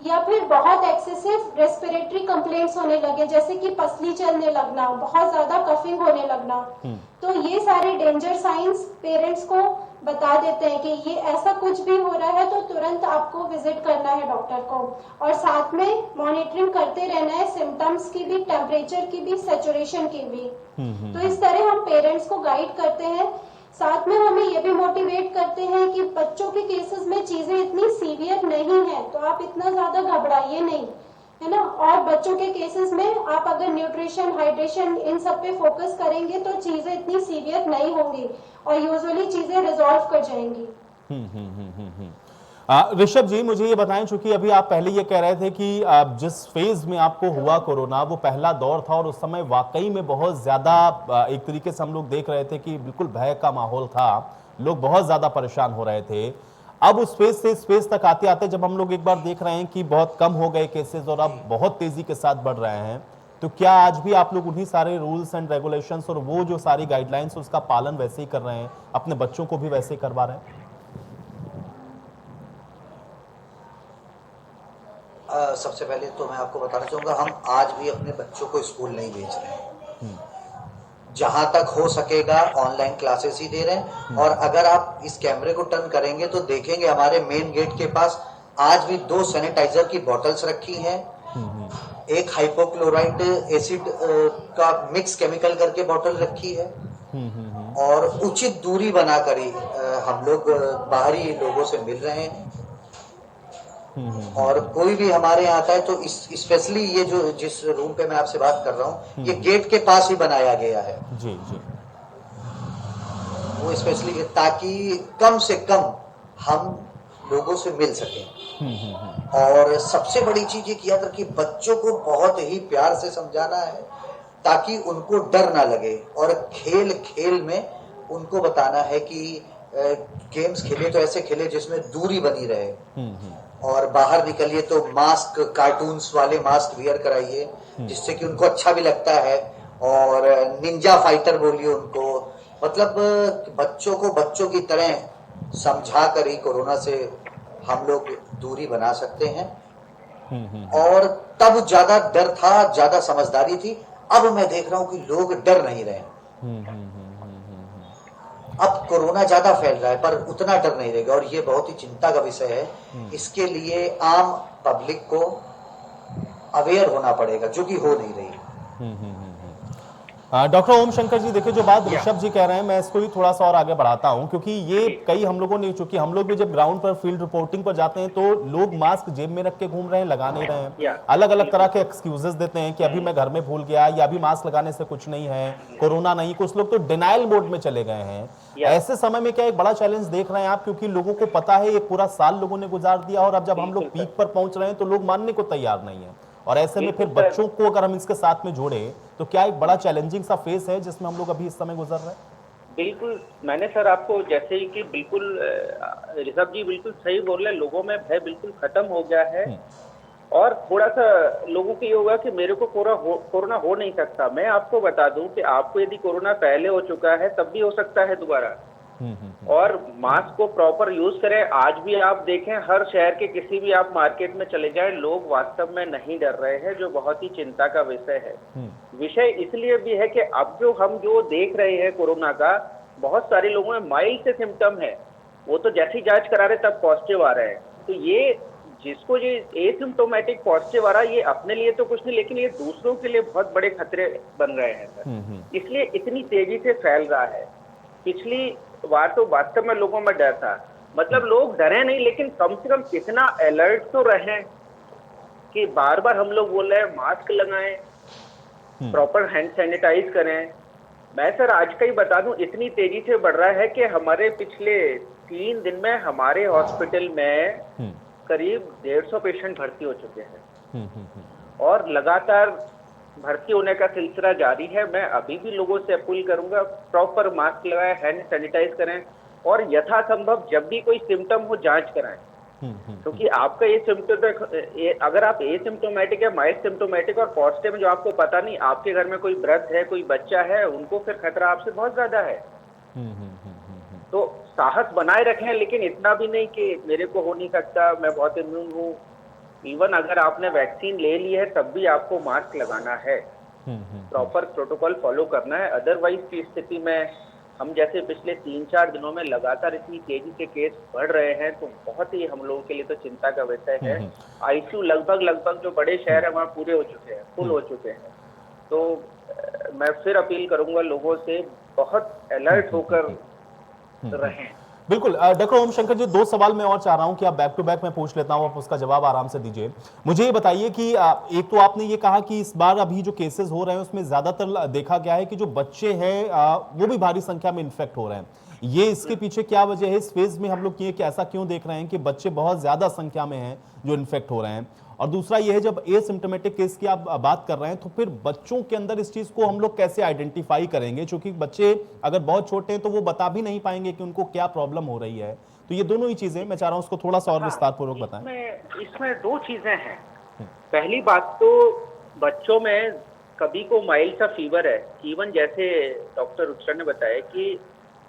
Speaker 11: या फिर बहुत एक्सेसिव रेस्पिरेटरी कंप्लेंट्स होने लगे, जैसे कि पसली चलने लगना, बहुत ज्यादा कफिंग होने लगना। तो ये सारे डेंजर साइंस पेरेंट्स को बता देते हैं कि ये ऐसा कुछ भी हो रहा है तो तुरंत आपको विजिट करना है डॉक्टर को। और साथ में मॉनिटरिंग करते रहना है सिम्टम्स की भी, टेम्परेचर की भी, सैचुरेशन की भी। तो इस तरह हम पेरेंट्स को गाइड करते हैं। साथ में हमें ये भी मोटिवेट करते हैं कि बच्चों के केसेस में चीजें इतनी सीवियर नहीं है, तो आप इतना ज्यादा घबराइए नहीं, है ना। और बच्चों के केसेस में आप अगर न्यूट्रिशन, हाइड्रेशन, इन सब पे फोकस करेंगे तो चीजें इतनी सीवियर नहीं होंगी और यूजुअली चीजें रिजॉल्व कर जाएंगी।
Speaker 1: ऋषभ जी, मुझे ये बताएं, चूंकि अभी आप पहले ये कह रहे थे कि जिस फेज में आपको हुआ कोरोना वो पहला दौर था और उस समय वाकई में बहुत ज्यादा एक तरीके से हम लोग देख रहे थे कि बिल्कुल भय का माहौल था, लोग बहुत ज्यादा परेशान हो रहे थे। अब उस फेज से इस फेज तक आते आते जब हम लोग एक बार देख रहे हैं कि बहुत कम हो गए केसेस और अब बहुत तेजी के साथ बढ़ रहे हैं, तो क्या आज भी आप लोग उन्हीं सारे रूल्स एंड रेगुलेशंस और वो जो सारी गाइडलाइंस उसका पालन वैसे ही कर रहे हैं, अपने बच्चों को भी वैसे ही करवा रहे हैं?
Speaker 12: सबसे पहले तो मैं आपको बताना चाहूँगा, हम आज भी अपने बच्चों को स्कूल नहीं भेज रहे हैं। जहाँ तक हो सकेगा ऑनलाइन क्लासेस ही दे रहे हैं। और अगर आप इस कैमरे को टर्न करेंगे तो देखेंगे हमारे मेन गेट के पास आज भी 2 सैनिटाइजर की बॉटल्स रखी हैं, एक हाइपोक्लोराइड एसिड का मिक्स केमिकल करके बॉटल रखी है, और उचित दूरी बनाकर ही हम लोग बाहरी लोगों से मिल रहे हैं। और कोई भी हमारे यहाँ आता है तो स्पेशली ये जो जिस रूम पे मैं आपसे बात कर रहा हूँ, ये गेट के पास ही बनाया गया है
Speaker 1: जी जी,
Speaker 12: वो स्पेशली ताकि कम से कम हम लोगों से मिल सकें। और सबसे बड़ी चीज ये किया था कि बच्चों को बहुत ही प्यार से समझाना है ताकि उनको डर ना लगे, और खेल खेल में उनको बताना है कि गेम्स खेले तो ऐसे खेले जिसमें दूरी बनी रहे, और बाहर निकलिए तो मास्क, कार्टून्स वाले मास्क वियर कराइए जिससे कि उनको अच्छा भी लगता है, और निंजा फाइटर बोलिए उनको, मतलब बच्चों को बच्चों की तरह समझा कर ही कोरोना से हम लोग दूरी बना सकते हैं। और तब ज्यादा डर था, ज्यादा समझदारी थी, अब मैं देख रहा हूं कि लोग डर नहीं रहे। अब कोरोना ज्यादा फैल रहा है पर उतना डर नहीं रहेगा, और ये बहुत ही चिंता का विषय है। इसके लिए आम पब्लिक को अवेयर होना पड़ेगा, जो कि हो नहीं रही।
Speaker 1: डॉक्टर ओम शंकर जी, देखिए जो बात ऋषभ जी कह रहे हैं, मैं इसको भी थोड़ा सा और आगे बढ़ाता हूं, क्योंकि ये कई हम लोगों ने, चूंकि हम लोग भी जब ग्राउंड पर फील्ड रिपोर्टिंग पर जाते हैं तो लोग मास्क जेब में रख के घूम रहे हैं, लगा नहीं रहे हैं, अलग अलग तरह के एक्सक्यूजेस देते हैं कि अभी मैं घर में भूल गया, या अभी मास्क लगाने से कुछ नहीं है, कोरोना नहीं। कुछ लोग तो डिनायल मोड में चले गए हैं। ऐसे समय में क्या एक बड़ा चैलेंज देख रहे हैं आप, क्योंकि लोगों को पता है एक पूरा साल लोगों ने गुजार दिया, और अब जब हम लोग पीक पर पहुंच रहे हैं तो लोग मानने को तैयार नहीं है, और ऐसे में फिर बच्चों को अगर हम इसके साथ में जोड़े तो क्या एक बड़ा चैलेंजिंग सा फेस है जिसमें हम लोग अभी इस समय गुजर रहे हैं?
Speaker 10: बिल्कुल, मैंने सर आपको जैसे ही कि बिल्कुल ऋषभ जी बिल्कुल सही बोल रहे हैं, लोगों में भय बिल्कुल खत्म हो गया है, और थोड़ा सा लोगों को ये होगा कि मेरे को कोरोना हो नहीं सकता। मैं आपको बता दूं कि आपको यदि कोरोना पहले हो चुका है तब भी हो सकता है दोबारा। और मास्क को प्रॉपर यूज करें। आज भी आप देखें, हर शहर के किसी भी आप मार्केट में चले जाएं, लोग वास्तव में नहीं डर रहे हैं, जो बहुत ही चिंता का विषय है। विषय इसलिए भी है कि अब हम जो देख रहे हैं कोरोना का, बहुत सारे लोगों में माइल्ड से सिम्टम है, वो तो जैसी जांच करा रहे तब पॉजिटिव आ रहे हैं। तो ये जिसको ये एसिम्टोमेटिक पॉजिटिव आ रहा है, ये अपने लिए तो कुछ नहीं, लेकिन ये दूसरों के लिए बहुत बड़े खतरे बन रहे हैं सर। इसलिए इतनी तेजी से फैल रहा है। पिछली बार तो वास्तव में लोगों में डर था, मतलब लोग डरे नहीं, लेकिन कम से कम इतना अलर्ट तो रहे कि बार बार हम लोग बोल रहे हैं मास्क लगाएं, प्रॉपर हैंड सैनिटाइज करें। मैं सर आज का ही बता दूं, इतनी तेजी से बढ़ रहा है कि हमारे पिछले 3 दिन में हमारे हॉस्पिटल में करीब 150 पेशेंट भर्ती हो चुके हैं, और लगातार भर्ती होने का सिलसिला जारी है। मैं अभी भी लोगों से अपील करूंगा, प्रॉपर मास्क लगाएं, हैंड सैनिटाइज करें, और यथासंभव जब भी कोई सिम्टम हो जांच कराएं, क्योंकि आपका ये सिम्टम, अगर आप एसिम्टोमेटिक है, माइल्ड सिम्टोमेटिक और पॉजिटिव, जो आपको पता नहीं, आपके घर में कोई वृद्ध है, कोई बच्चा है, उनको फिर खतरा आपसे बहुत ज्यादा है। तो साहस बनाए रखें, लेकिन इतना भी नहीं कि मेरे को हो नहीं सकता, मैं बहुत इम्यून हूँ। इवन अगर आपने वैक्सीन ले ली है तब भी आपको मास्क लगाना है, प्रॉपर प्रोटोकॉल फॉलो करना है। अदरवाइज की स्थिति में हम जैसे पिछले 3-4 दिनों में लगातार इतनी तेजी से केस बढ़ रहे हैं, तो बहुत ही हम लोगों के लिए तो चिंता का विषय है। आईसीयू लगभग जो बड़े शहर है वहाँ पूरे हो चुके हैं, फुल हो चुके हैं। तो मैं फिर अपील करूंगा लोगों से, बहुत अलर्ट होकर रहें।
Speaker 1: बिल्कुल। डॉक्टर ओम शंकर जी, 2 सवाल मैं और चाह रहा हूं कि आप बैक टू बैक मैं पूछ लेता हूं, आप उसका जवाब आराम से दीजिए। मुझे ये बताइए कि एक तो आपने ये कहा कि इस बार अभी जो केसेस हो रहे हैं उसमें ज्यादातर देखा गया है कि जो बच्चे हैं वो भी भारी संख्या में इन्फेक्ट हो रहे हैं। ये इसके पीछे क्या वजह है? इस फेज में हम लोग ये ऐसा क्यों देख रहे हैं कि बच्चे बहुत ज्यादा संख्या में हैं जो इन्फेक्ट हो रहे हैं? और दूसरा यह है, जब एसिम्प्टोमेटिक केस की आप बात कर रहे हैं तो फिर बच्चों के अंदर इस चीज को हम लोग कैसे आइडेंटिफाई करेंगे? क्योंकि बच्चे अगर बहुत छोटे हैं तो वो बता भी नहीं पाएंगे कि उनको क्या प्रॉब्लम हो रही है। तो ये दोनों ही चीजें मैं चाह रहा हूं उसको थोड़ा सा और विस्तार पूर्वक बताएं।
Speaker 10: इसमें 2 चीजें हैं। पहली बात तो बच्चों में कभी को माइल्ड सा फीवर है, इवन जैसे डॉक्टर रुचर ने बताया कि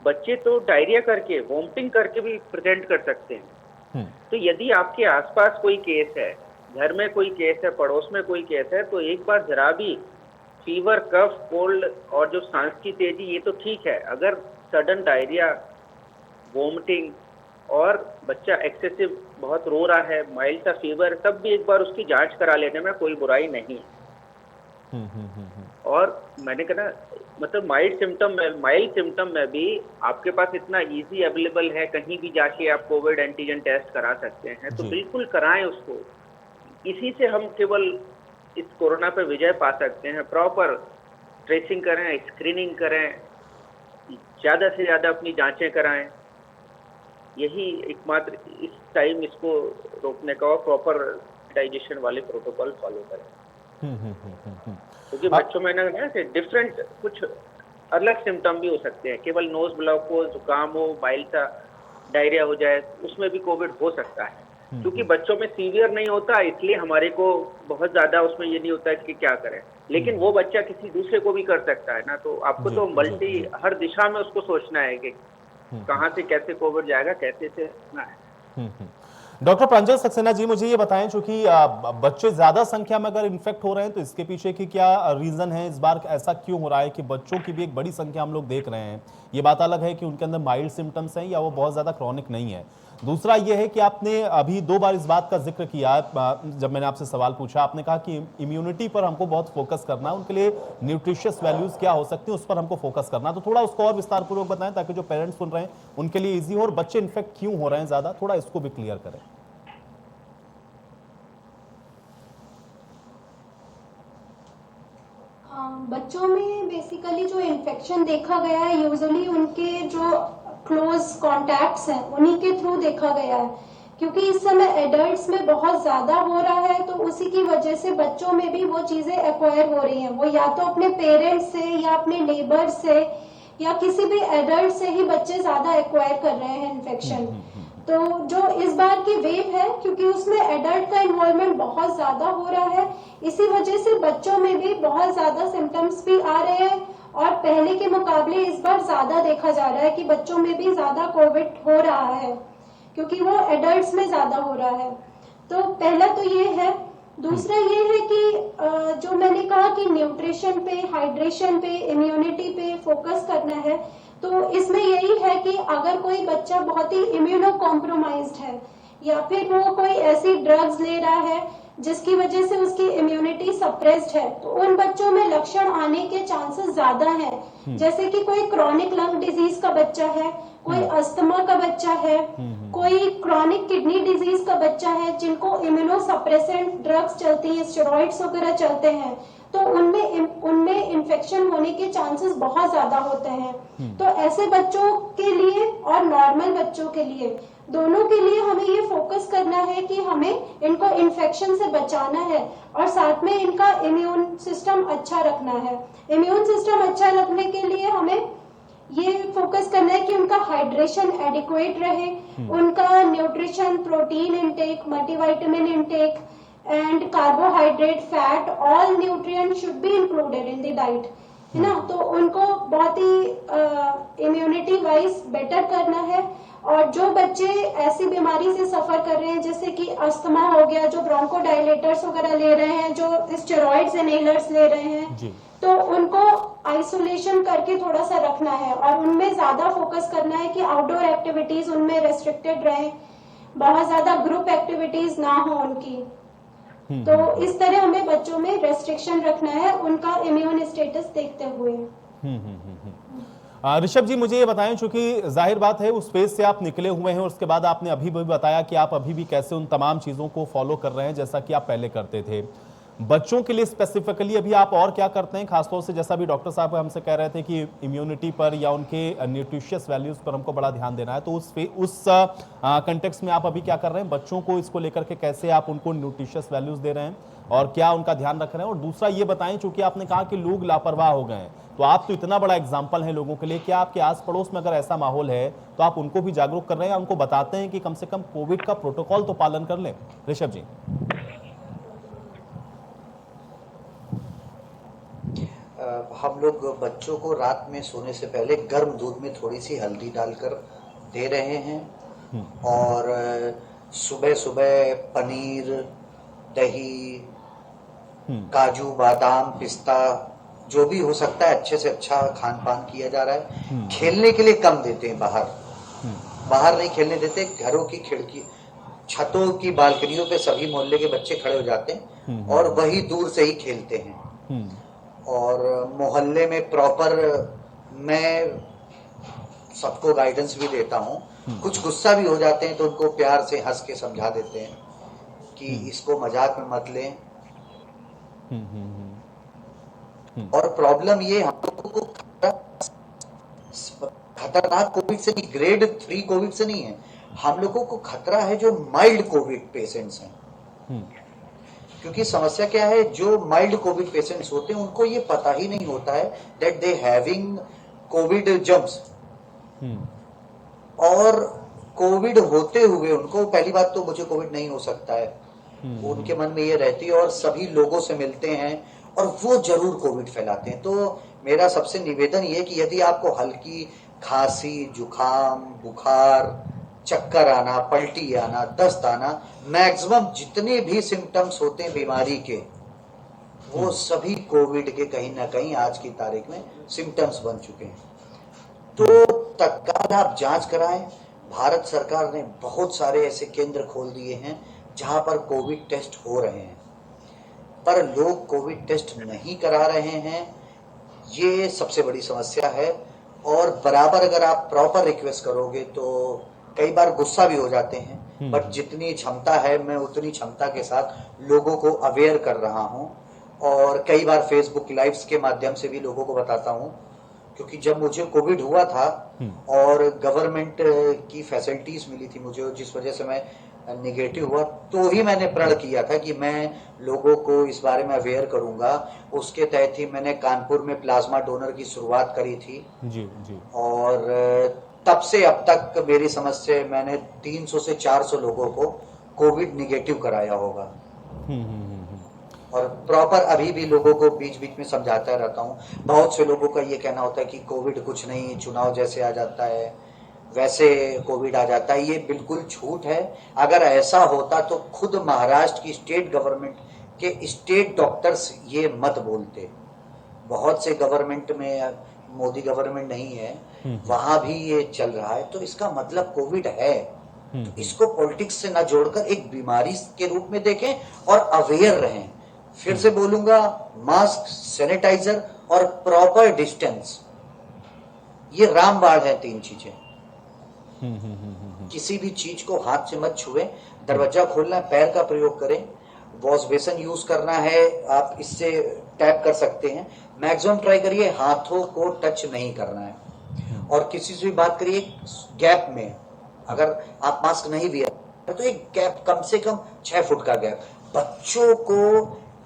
Speaker 10: बच्चे तो डायरिया करके, वॉमिटिंग करके भी प्रेजेंट कर सकते हैं। तो यदि आपके आसपास कोई केस है, घर में कोई केस है, पड़ोस में कोई केस है, तो एक बार जरा भी फीवर, कफ, कोल्ड और जो सांस की तेजी, ये तो ठीक है। अगर सडन डायरिया, वोमिटिंग और बच्चा एक्सेसिव बहुत रो रहा है, माइल्ड सा फीवर, तब भी एक बार उसकी जांच करा लेने में कोई बुराई नहीं है। और मैंने कहा मतलब माइल्ड सिम्टम में भी आपके पास इतना इजी अवेलेबल है, कहीं भी जाके आप कोविड एंटीजन टेस्ट करा सकते हैं, तो बिल्कुल कराएं उसको। इसी से हम केवल इस कोरोना पे विजय पा सकते हैं। प्रॉपर ट्रेसिंग करें, स्क्रीनिंग करें, ज़्यादा से ज़्यादा अपनी जांचें कराएं, यही एकमात्र इस टाइम इसको रोकने का, और प्रॉपर सैनिटाइजेशन वाले प्रोटोकॉल फॉलो करें। क्योंकि बच्चों में ना डिफरेंट कुछ अलग सिम्टम भी हो सकते हैं, केवल नोज ब्लॉक हो, जुकाम हो, माइल्ड सा डायरिया हो जाए, उसमें भी कोविड हो सकता है। क्योंकि बच्चों में सीवियर नहीं होता, इसलिए हमारे को बहुत ज्यादा उसमें ये नहीं होता है कि क्या करें, लेकिन वो बच्चा किसी दूसरे को भी कर सकता है ना, तो आपको तो मल्टी हर दिशा में उसको सोचना है कि कहाँ से कैसे कोविड जाएगा, कैसे से रखना है।
Speaker 1: डॉक्टर प्रांजल सक्सेना जी, मुझे ये बताएं, चूंकि बच्चे ज्यादा संख्या में अगर इन्फेक्ट हो रहे हैं तो इसके पीछे की क्या रीजन है? इस बार ऐसा क्यों हो रहा है कि बच्चों की भी एक बड़ी संख्या हम लोग देख रहे हैं? ये बात अलग है कि उनके अंदर माइल्ड सिम्टम्स हैं या वो बहुत ज्यादा क्रॉनिक नहीं है। दूसरा ये है कि आपने अभी 2 बार इस बात का जिक्र किया, जब मैंने आपसे सवाल पूछा, आपने कहा कि इम्यूनिटी पर हमको बहुत फोकस करना है, उनके लिए न्यूट्रिशियस वैल्यूज क्या हो सकती है उस पर हमको फोकस करना। तो थोड़ा उसको और विस्तार पूर्वक बताएं ताकि जो पेरेंट्स सुन रहे हैं उनके लिए ईजी हो, और बच्चे इन्फेक्ट क्यों हो रहे हैं ज्यादा, थोड़ा इसको भी क्लियर करें।
Speaker 11: बच्चों में बेसिकली जो इन्फेक्शन देखा गया है, यूजुअली उनके जो क्लोज कॉन्टैक्ट्स हैं उन्हीं के थ्रू देखा गया है। क्योंकि इस समय एडल्ट्स में बहुत ज्यादा हो रहा है, तो उसी की वजह से बच्चों में भी वो चीजें एक्वायर हो रही हैं। वो या तो अपने पेरेंट्स से या अपने नेबर्स से या किसी भी एडल्ट से ही बच्चे ज्यादा एक्वायर कर रहे हैं इन्फेक्शन। तो जो इस बार की वेव है, क्योंकि उसमें एडल्ट का इन्वॉल्वमेंट बहुत ज्यादा हो रहा है, इसी वजह से बच्चों में भी बहुत ज्यादा सिम्टम्स भी आ रहे हैं, और पहले के मुकाबले इस बार ज्यादा देखा जा रहा है कि बच्चों में भी ज्यादा कोविड हो रहा है, क्योंकि वो एडल्ट्स में ज्यादा हो रहा है। तो पहला तो ये है। दूसरा ये है कि जो मैंने कहा कि न्यूट्रिशन पे, हाइड्रेशन पे, इम्यूनिटी पे फोकस करना है, तो इसमें यही है कि अगर कोई बच्चा बहुत ही इम्यूनो कॉम्प्रोमाइज्ड है या फिर वो कोई ऐसी ड्रग्स ले रहा है जिसकी वजह से उसकी इम्यूनिटी सप्रेस्ड है, तो उन बच्चों में लक्षण आने के चांसेस ज्यादा हैं। जैसे कि कोई क्रॉनिक लंग डिजीज का बच्चा है, कोई अस्थमा का बच्चा है, कोई क्रॉनिक किडनी डिजीज का बच्चा है, जिनको इम्यूनो सप्रेसेंट ड्रग्स चलती हैं, स्टेरॉइड्स वगैरह चलते हैं, तो उनमें इन्फेक्शन होने के चांसेस बहुत ज्यादा होते हैं। तो ऐसे बच्चों के लिए और नॉर्मल बच्चों के लिए, दोनों के लिए हमें ये फोकस करना है कि हमें इनको इन्फेक्शन से बचाना है और साथ में इनका इम्यून सिस्टम अच्छा रखना है। इम्यून सिस्टम अच्छा रखने के लिए हमें ये फोकस करना है कि उनका हाइड्रेशन एडिक्वेट रहे, उनका nutrition, protein intake, multivitamin intake and carbohydrate, fat, all nutrient should be included in the diet, है ना। तो उनको बहुत ही इम्यूनिटी वाइज बेटर करना है। और जो बच्चे ऐसी बीमारी से सफर कर रहे हैं जैसे कि अस्थमा हो गया, जो ब्रोंकोडायलेटर्स वगैरह ले रहे हैं, जो स्टेरॉइड्स इनहेलर्स ले रहे हैं, तो उनको आइसोलेशन करके थोड़ा सा रखना है और उनमें ज्यादा फोकस करना है कि आउटडोर एक्टिविटीज उनमें रेस्ट्रिक्टेड रहे, बहुत ज्यादा ग्रुप एक्टिविटीज ना हो उनकी। तो इस तरह हमें बच्चों में रेस्ट्रिक्शन रखना है उनका इम्यून स्टेटस देखते हुए।
Speaker 1: ऋषभ जी, मुझे ये बताएं, चूंकि जाहिर बात है उस फेज से आप निकले हुए हैं और उसके बाद आपने अभी भी बताया कि आप अभी भी कैसे उन तमाम चीज़ों को फॉलो कर रहे हैं जैसा कि आप पहले करते थे। बच्चों के लिए स्पेसिफिकली अभी आप और क्या करते हैं, खासतौर से जैसा भी डॉक्टर साहब हमसे कह रहे थे कि इम्यूनिटी पर या उनके न्यूट्रिशियस वैल्यूज पर हमको बड़ा ध्यान देना है, तो उस कंटेक्स्ट में आप अभी क्या कर रहे हैं? बच्चों को इसको लेकर के कैसे आप उनको न्यूट्रिशियस वैल्यूज दे रहे हैं और क्या उनका ध्यान रख रहे हैं? और दूसरा ये बताएं, चूंकि आपने कहा कि लोग लापरवाह हो गए हैं, तो आप तो इतना बड़ा एग्जाम्पल है लोगों के लिए, क्या आपके आस पड़ोस में अगर ऐसा माहौल है तो आप उनको भी जागरूक कर रहे हैं, उनको बताते हैं कि कम से कम कोविड का प्रोटोकॉल तो पालन कर लें? ऋषभ जी।
Speaker 12: हम लोग बच्चों को रात में सोने से पहले गर्म दूध में थोड़ी सी हल्दी डालकर दे रहे हैं और सुबह सुबह पनीर, दही, काजू, बादाम, पिस्ता, जो भी हो सकता है अच्छे से अच्छा खान पान किया जा रहा है। खेलने के लिए कम देते हैं बाहर, बाहर नहीं खेलने देते, घरों की खिड़की छतों की बालकनियों पे सभी मोहल्ले के बच्चे खड़े हो जाते हैं और वही दूर से ही खेलते हैं। और मोहल्ले में प्रॉपर मैं सबको गाइडेंस भी देता हूँ। कुछ गुस्सा भी हो जाते हैं तो उनको प्यार से हंस के समझा देते हैं कि इसको मजाक में मत लें। और प्रॉब्लम ये हम लोगों को खतरनाक कोविड से नहीं, ग्रेड 3 कोविड से नहीं है, हम लोगों को खतरा है जो माइल्ड कोविड पेशेंट्स हैं। क्योंकि समस्या क्या है, जो माइल्ड कोविड पेशेंट्स होते हैं उनको ये पता ही नहीं होता है that they having Covid germs. और कोविड होते हुए उनको पहली बात तो मुझे कोविड नहीं हो सकता है, उनके मन में ये रहती है और सभी लोगों से मिलते हैं और वो जरूर कोविड फैलाते हैं। तो मेरा सबसे निवेदन ये कि यदि आपको हल्की खांसी, जुकाम, बुखार, चक्कर आना, पलटी आना, दस्त आना, मैक्सिमम जितने भी सिम्टम्स होते हैं बीमारी के, वो सभी कोविड के कहीं ना कहीं आज की तारीख में सिम्टम्स बन चुके हैं। तो तत्काल आप जांच कराएं। भारत सरकार ने बहुत सारे ऐसे केंद्र खोल दिए हैं जहां पर कोविड टेस्ट हो रहे हैं, पर लोग कोविड टेस्ट नहीं करा रहे हैं, ये सबसे बड़ी समस्या है। और बराबर अगर आप प्रॉपर रिक्वेस्ट करोगे तो कई बार गुस्सा भी हो जाते हैं, बट जितनी क्षमता है मैं उतनी क्षमता के साथ लोगों को अवेयर कर रहा हूं। और कई बार फेसबुक लाइव्स के माध्यम से भी लोगों को बताता हूं, क्योंकि जब मुझे कोविड हुआ था और गवर्नमेंट की फैसिलिटीज मिली थी मुझे, जिस वजह से मैं नेगेटिव हुआ, तो ही मैंने प्रण किया था कि मैं लोगों को इस बारे में अवेयर करूंगा। उसके तहत ही मैंने कानपुर में प्लाज्मा डोनर की शुरुआत करी थी
Speaker 1: जी जी।
Speaker 12: और तब से अब तक मेरी समझ से मैंने 300 से 400 लोगों को कोविड निगेटिव कराया होगा। और प्रॉपर अभी भी लोगों को बीच बीच में समझाता रहता हूँ। बहुत से लोगों का ये कहना होता है कि कोविड कुछ नहीं, चुनाव जैसे आ जाता है वैसे कोविड आ जाता है। ये बिल्कुल झूठ है। अगर ऐसा होता तो खुद महाराष्ट्र की स्टेट गवर्नमेंट के स्टेट डॉक्टर्स ये मत बोलते। बहुत से गवर्नमेंट में, मोदी गवर्नमेंट नहीं है, वहां भी ये चल रहा है, तो इसका मतलब कोविड है। तो इसको पॉलिटिक्स से ना जोड़कर एक बीमारी के रूप में देखें और अवेयर रहें। फिर से बोलूंगा, मास्क, सैनिटाइजर और प्रॉपर डिस्टेंस, ये रामबाण है। 3 चीजें। किसी भी चीज को हाथ से मत छुएं, दरवाजा खोलना है पैर का प्रयोग करें, वॉश बेसन यूज करना है आप इससे टैप कर सकते हैं। मैक्सिमम ट्राई करिए हाथों को टच नहीं करना है। और किसी से भी बात करिए गैप में, अगर आप मास्क नहीं भी है तो एक गैप, कम से कम 6 फुट का गैप। बच्चों को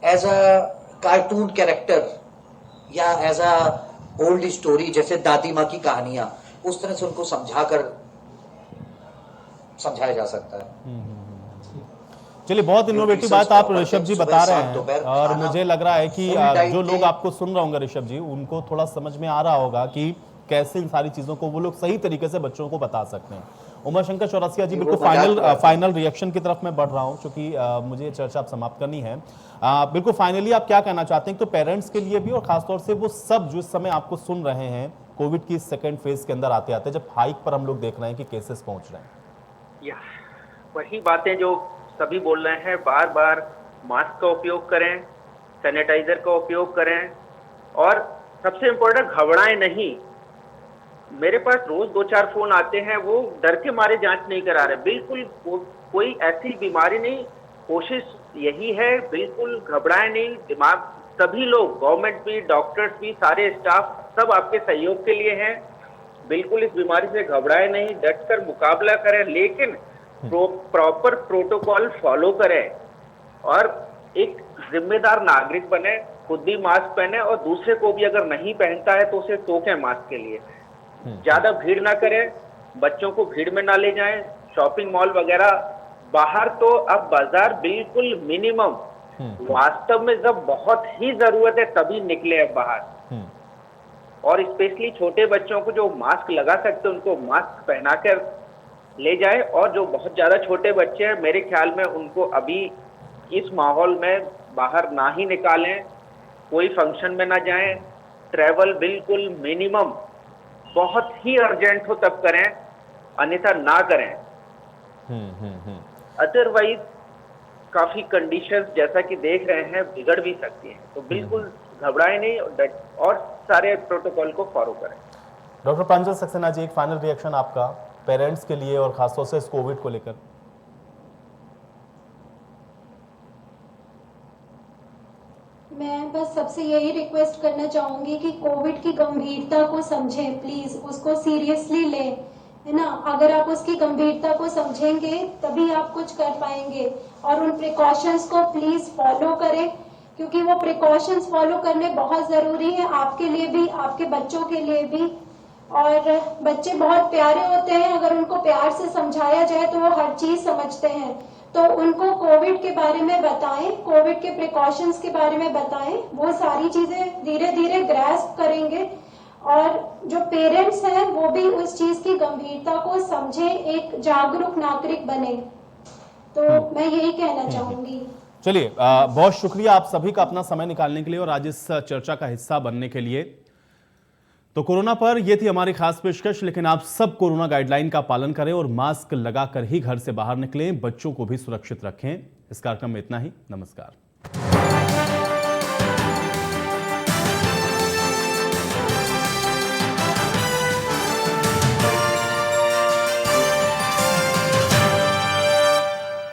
Speaker 12: एज अ कार्टून कैरेक्टर या एज अ ओल्ड स्टोरी, जैसे दादी माँ की कहानियां, उस तरह से उनको समझाया जा सकता है।
Speaker 1: चलिए, बहुत इनोवेटिव बात आप ऋषभ जी बता रहे हैं और मुझे लग रहा है कि जो लोग आपको सुन रहे होंगे ऋषभ जी, उनको थोड़ा समझ में आ रहा होगा कि कैसे इन सारी चीजों को वो लोग सही तरीके से बच्चों को बता सकते हैं। उमाशंकर चौरसिया जी, बिल्कुल फाइनल रिएक्शन की तरफ मैं बढ़ रहा हूं, क्योंकि मुझे चर्चा आप समाप्त करनी है। बिल्कुल फाइनली आप क्या कहना चाहते हैं, तो पेरेंट्स के लिए भी और खासतौर से वो सब जो इस समय आपको सुन रहे हैं कोविड की सेकेंड फेज के अंदर आते आते, जब हाइक पर हम लोग देख रहे हैं कि केसेस पहुंच रहे हैं,
Speaker 10: वही बातें जो सभी बोल रहे हैं, बार बार मास्क का उपयोग करें, सैनिटाइजर का उपयोग करें और सबसे इम्पोर्टेंट घबराएं नहीं। मेरे पास रोज 2-4 फोन आते हैं, वो डर के मारे जांच नहीं करा रहे। बिल्कुल कोई ऐसी बीमारी नहीं, कोशिश यही है, बिल्कुल घबराएं नहीं। दिमाग, सभी लोग, गवर्नमेंट भी, डॉक्टर्स भी, सारे स्टाफ, सब आपके सहयोग के लिए हैं। बिल्कुल इस बीमारी से घबराएं नहीं, डटकर मुकाबला करें, लेकिन प्रॉपर प्रोटोकॉल फॉलो करें और एक जिम्मेदार नागरिक बने। खुद भी मास्क पहने और दूसरे को भी अगर नहीं पहनता है तो उसे टोकें मास्क के लिए। ज्यादा भीड़ ना करें, बच्चों को भीड़ में ना ले जाएं, शॉपिंग मॉल वगैरह बाहर तो अब बाजार बिल्कुल मिनिमम, वास्तव में जब बहुत ही जरूरत है तभी निकले अब बाहर। और स्पेशली छोटे बच्चों को जो मास्क लगा सकते हैं उनको मास्क पहना कर ले जाए, और जो बहुत ज्यादा छोटे बच्चे हैं मेरे ख्याल में उनको अभी इस माहौल में बाहर ना ही निकालें, कोई फंक्शन में ना जाएं, ट्रैवल बिल्कुल मिनिमम, बहुत ही अर्जेंट हो तब करें। अन्यथा ना करें। अदरवाइज काफी कंडीशंस जैसा कि देख रहे हैं बिगड़ भी सकती हैं, तो बिल्कुल घबराएं नहीं और सारे प्रोटोकॉल को फॉलो करें।
Speaker 1: डॉक्टर प्रांजल सक्सेना जी, एक फाइनल रिएक्शन आपका पेरेंट्स के लिए और खासतौर से इस कोविड को लेकर।
Speaker 11: मैं बस सबसे यही रिक्वेस्ट करना चाहूंगी कि कोविड की गंभीरता को समझें, प्लीज उसको सीरियसली लें, है ना। अगर आप उसकी गंभीरता को समझेंगे तभी आप कुछ कर पाएंगे, और उन प्रिकॉशंस को प्लीज फॉलो करें, क्योंकि वो प्रिकॉशंस फॉलो करने बहुत जरूरी है, आपके लिए भी, आपके बच्चों के लिए भी। और बच्चे बहुत प्यारे होते हैं, अगर उनको प्यार से समझाया जाए तो वो हर चीज समझते हैं। तो उनको कोविड के बारे में बताएं, कोविड के प्रिकॉशंस के बारे में बताएं, वो सारी चीजें धीरे धीरे ग्रैस्प करेंगे। और जो पेरेंट्स हैं वो भी उस चीज की गंभीरता को समझें, एक जागरूक नागरिक बने। तो मैं यही कहना चाहूंगी।
Speaker 1: चलिए, बहुत शुक्रिया आप सभी का अपना समय निकालने के लिए और आज इस चर्चा का हिस्सा बनने के लिए। तो कोरोना पर यह थी हमारी खास पेशकश, लेकिन आप सब कोरोना गाइडलाइन का पालन करें और मास्क लगाकर ही घर से बाहर निकलें, बच्चों को भी सुरक्षित रखें। इस कार्यक्रम में इतना ही। नमस्कार।